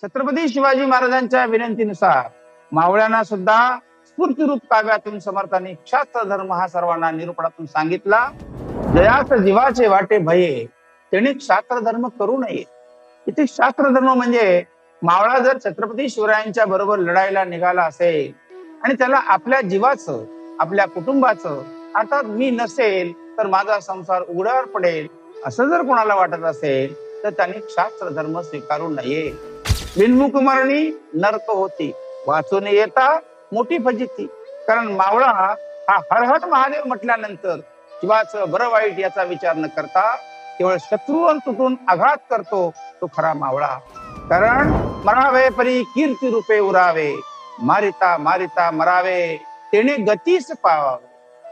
छत्रपती शिवाजी महाराजांच्या विनंतीनुसार मावळ्यांना सुद्धा स्फूर्तिरूप काव्यातून समर्थांनी शास्त्र धर्म हा सर्वांना निरूपणातून सांगितला. जयास जीवाचे वाटे भये तेणे शास्त्र धर्म करू नये. इथे शास्त्र धर्म म्हणजे मावळा जर छत्रपती शिवरायांच्या बरोबर लढायला निघाला असेल आणि त्याला आपल्या जीवाचं, आपल्या कुटुंबाचं, अर्थात मी नसेल तर माझा संसार उघड्यावर पडेल असं जर कोणाला वाटत असेल तर त्यांनी शास्त्र धर्म स्वीकारू नये. बिनमुख मरणी नरक होती, वाचून येता मोठी फजिती. कारण मावळा हा हर हर महादेव म्हटल्यानंतर जीवाचं बरं वाईट याचा विचार न करता केवळ शत्रूवर तुटून आघात करतो तो खरा मावळा. कारण मरावे परी कीर्ती रूपे उरावे, मारिता मारिता मरावे तेने गतीस पावावे.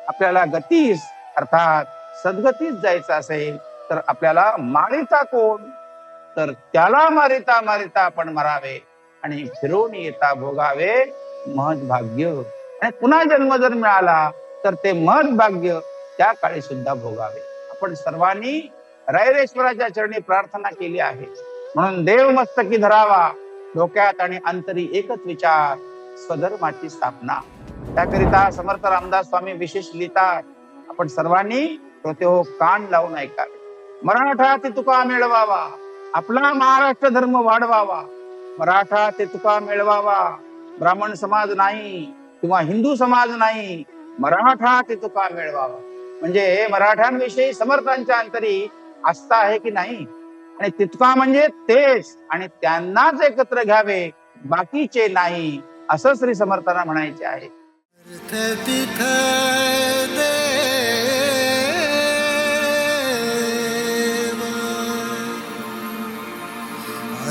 आपल्याला गतीस अर्थात सद्गतीस जायचं असेल तर आपल्याला मारिता कोण, तर त्याला मारिता मारिता आपण मरावे आणि फिरून येता भोगावे महद भाग्य. आणि पुन्हा जन्म जर मिळाला तर ते महद भाग्य त्या काळी सुद्धा भोगावे. आपण सर्वांनी रायरेश्वराच्या चरणी प्रार्थना केली आहे. म्हणून देव मस्तकी धरावा डोक्यात आणि अंतरी एकच विचार, स्वधर्माची स्थापना. त्याकरिता समर्थ रामदास स्वामी विशेष लिहितात. आपण सर्वांनी श्रोते हो कान लावून ऐकावे. मराठा ते तुका मिळवावा, आपला महाराष्ट्र धर्म वाढवावा. मराठा ते तुका मिळवावा, ब्राह्मण समाज नाही किंवा हिंदू समाज नाही, मराठा ते तुका मिळवावा. म्हणजे मराठ्यांविषयी समर्थांच्या अंतरी आस्था आहे की नाही, आणि तितका म्हणजे तेच आणि त्यांनाच एकत्र घ्यावे, बाकीचे नाही, असं श्री समर्थांना म्हणायचे आहे.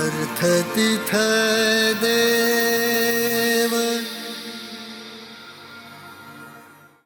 अर्थ तिथ दे